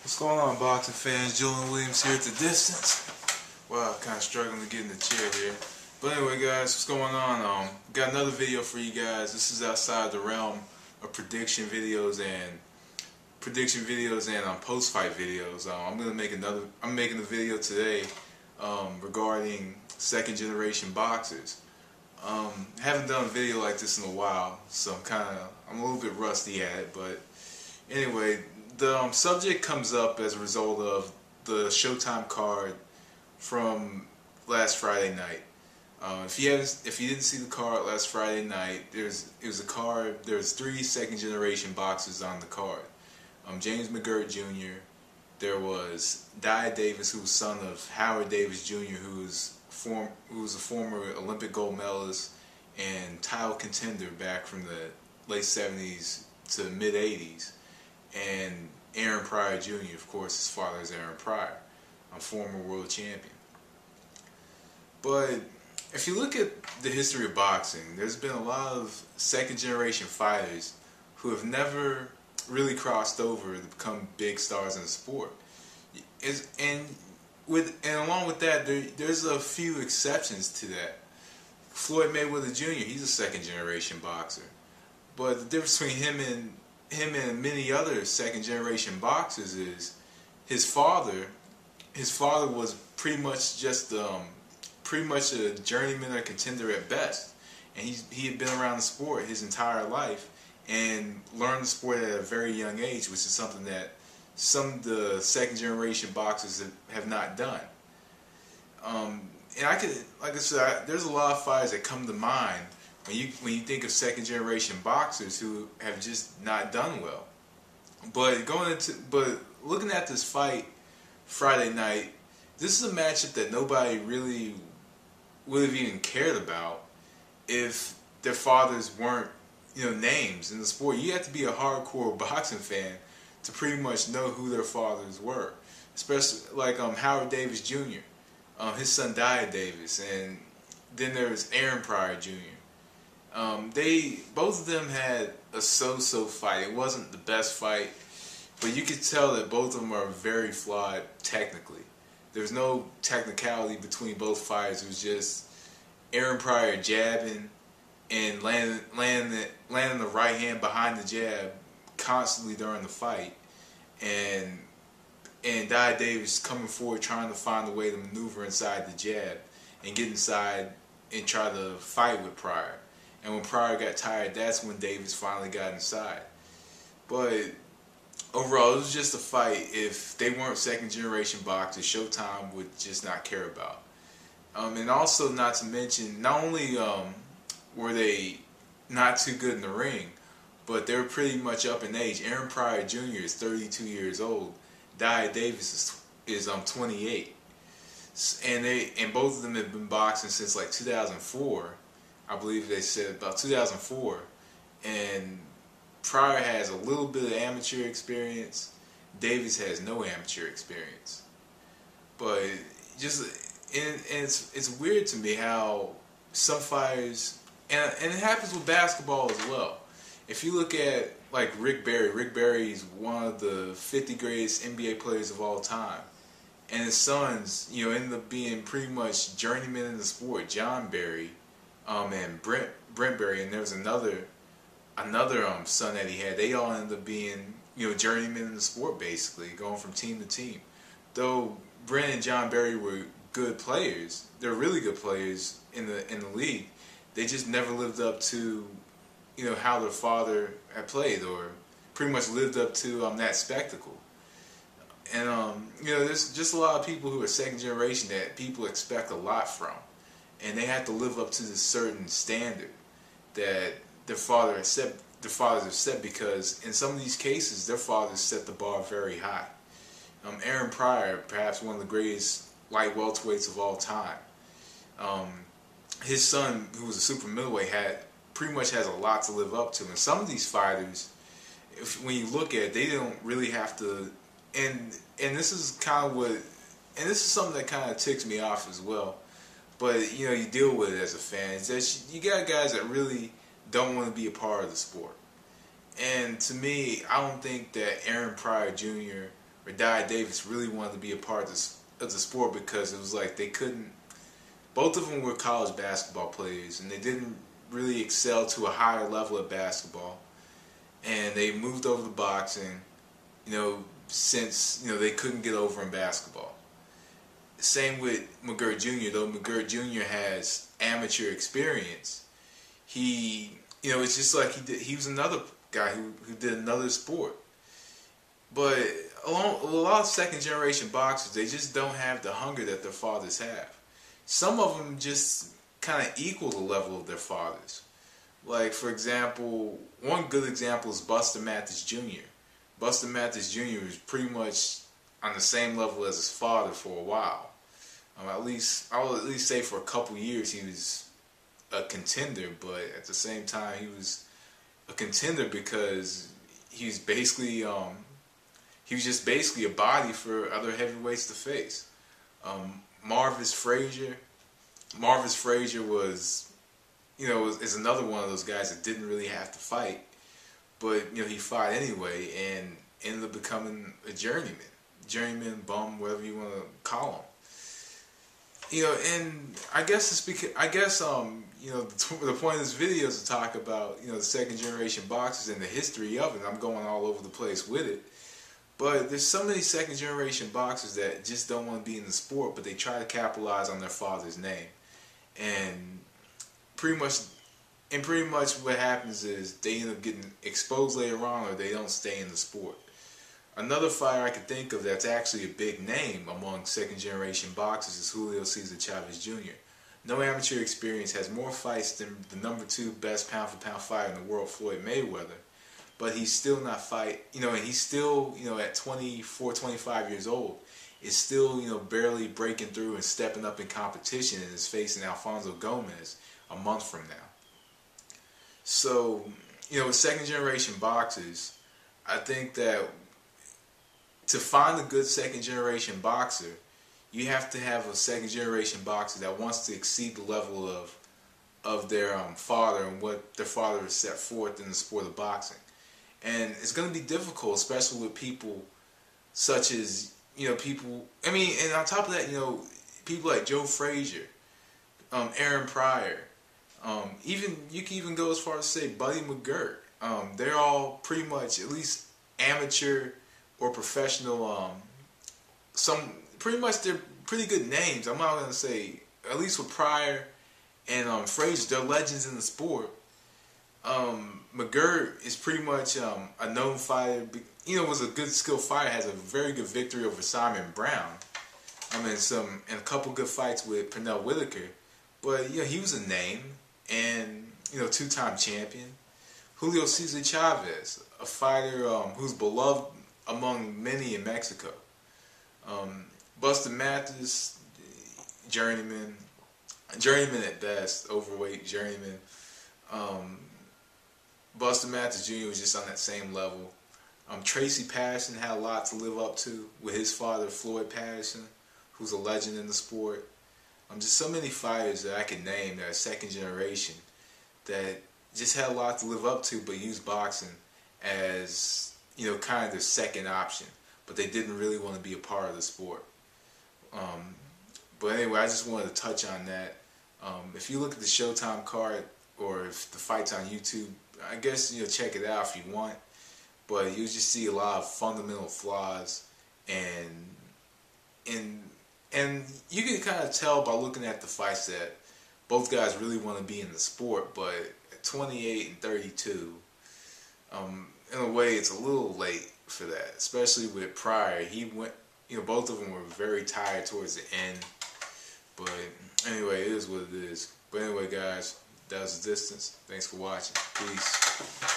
What's going on, boxing fans? Julian Williams here at the distance. Wow, kind of struggling to get in the chair here. But anyway, guys, what's going on? Got another video for you guys. This is outside the realm of prediction videos and post-fight videos. I'm making a video today regarding second-generation boxers. Haven't done a video like this in a while, so I'm a little bit rusty at it. But anyway, the subject comes up as a result of the Showtime card from last Friday night. If you didn't see the card last Friday night, there was 3 second-generation boxers on the card. James McGirt Jr. There was Dia Davis, who was son of Howard Davis Jr., who was a former Olympic gold medalist and title contender back from the late 70s to mid 80s. And Aaron Pryor Jr., of course, his father is Aaron Pryor, a former world champion. But if you look at the history of boxing, there's been a lot of second-generation fighters who have never really crossed over to become big stars in the sport. And along with that, there's a few exceptions to that. Floyd Mayweather Jr., he's a second-generation boxer. But the difference between him and many other second-generation boxers is his father was pretty much a journeyman or contender at best, and he had been around the sport his entire life and learned the sport at a very young age, which is something that some of the second-generation boxers have not done. And like I said, there's a lot of fighters that come to mind when you think of second-generation boxers who have just not done well. But looking at this fight Friday night, this is a matchup that nobody really would have even cared about if their fathers weren't, names in the sport. You have to be a hardcore boxing fan to pretty much know who their fathers were, especially like Howard Davis Jr., his son Dia Davis, and then there was Aaron Pryor Jr. Both of them had a so-so fight. It wasn't the best fight, but you could tell that both of them are very flawed technically. There's no technicality between both fighters. It was just Aaron Pryor jabbing and landing the right hand behind the jab constantly during the fight, and Dia Davis coming forward trying to find a way to maneuver inside the jab and get inside and try to fight with Pryor. And when Pryor got tired, that's when Davis finally got inside. But overall, it was just a fight if they weren't second-generation boxers, Showtime would just not care about. And also, not to mention, not only were they not too good in the ring, but they were pretty much up in age. Aaron Pryor Jr. is 32 years old. Dia Davis is 28. And both of them have been boxing since like 2004. I believe they said about 2004. And Pryor has a little bit of amateur experience. Davis has no amateur experience. But it's weird to me how some fighters, and it happens with basketball as well. If you look at like Rick Barry is one of the 50 greatest NBA players of all time, and his sons, ended up being pretty much journeymen in the sport. John Barry, and Brent Barry, and there was another son that he had. They all ended up being journeymen in the sport, basically going from team to team. Though Brent and John Barry were good players, they're really good players in the league. They just never lived up to how their father had played, or pretty much lived up to that spectacle. And there's just a lot of people who are second generation that people expect a lot from, and they have to live up to this certain standard that their fathers have set, because in some of these cases their fathers set the bar very high. Aaron Pryor, perhaps one of the greatest light welterweights of all time. His son, who was a super middleweight, pretty much has a lot to live up to. And some of these fighters, when you look at it, they don't really have to. And this is this is something that kind of ticks me off as well. But you deal with it as a fan. It's that you got guys that really don't want to be a part of the sport. And to me, I don't think that Aaron Pryor Jr. Radiah Davis really wanted to be a part of the sport because it was like they couldn't. Both of them were college basketball players, and they didn't really excel to a higher level of basketball. And they moved over to boxing, since they couldn't get over in basketball. Same with McGirt Jr. Though McGirt Jr. has amateur experience, it's just like he was another guy who did another sport. But a lot of second generation boxers, they just don't have the hunger that their fathers have. Some of them just kind of equal the level of their fathers. Like, for example, one good example is Buster Mathis Jr. Buster Mathis Jr. was pretty much on the same level as his father for a while. I will at least say for a couple years he was a contender, but at the same time he was a contender because he was just basically a body for other heavyweights to face. Marvis Frazier was, is another one of those guys that didn't really have to fight, but he fought anyway and ended up becoming a journeyman, bum, whatever you want to call him. And I guess the point of this video is to talk about the second generation boxers and the history of it. I'm going all over the place with it. But there's so many second generation boxers that just don't want to be in the sport, but they try to capitalize on their father's name. And pretty much what happens is they end up getting exposed later on, or they don't stay in the sport. Another fighter I could think of that's actually a big name among second generation boxers is Julio Cesar Chavez Jr. No amateur experience, has more fights than the #2 best pound for pound fighter in the world, Floyd Mayweather. But he's still not and he's still, at 24, 25 years old, is still, barely breaking through and stepping up in competition and is facing Alfonso Gomez a month from now. So, with second generation boxers, I think that to find a good second generation boxer, you have to have a second generation boxer that wants to exceed the level of their father and what their father has set forth in the sport of boxing. And it's going to be difficult, especially with people such as, and on top of that, people like Joe Frazier, Aaron Pryor, you can even go as far as to say Buddy McGirt. They're all pretty much at least amateur or professional. Pretty much they're pretty good names. I'm not going to say, at least with Pryor and Frazier, they're legends in the sport. McGirt is pretty much a known fighter. Was a good skilled fighter. Has a very good victory over Simon Brown. And a couple good fights with Pernell Whitaker. But he was a name and two-time champion. Julio Cesar Chavez, a fighter who's beloved among many in Mexico. Buster Mathis, journeyman at best, overweight journeyman. Buster Mathis Jr. was just on that same level. Tracy Patterson had a lot to live up to with his father, Floyd Patterson, who's a legend in the sport. Just so many fighters that I can name that are second generation that just had a lot to live up to, but used boxing as, kind of their second option. But they didn't really want to be a part of the sport. But anyway, I just wanted to touch on that. If you look at the Showtime card, or if the fight's on YouTube, I guess check it out if you want. But you just see a lot of fundamental flaws, and you can kind of tell by looking at the fights that both guys really want to be in the sport. But at 28 and 32, in a way, it's a little late for that. Especially with Pryor, he went. Both of them were very tired towards the end. But anyway, it is what it is. But anyway, guys, that was the distance. Thanks for watching. Peace.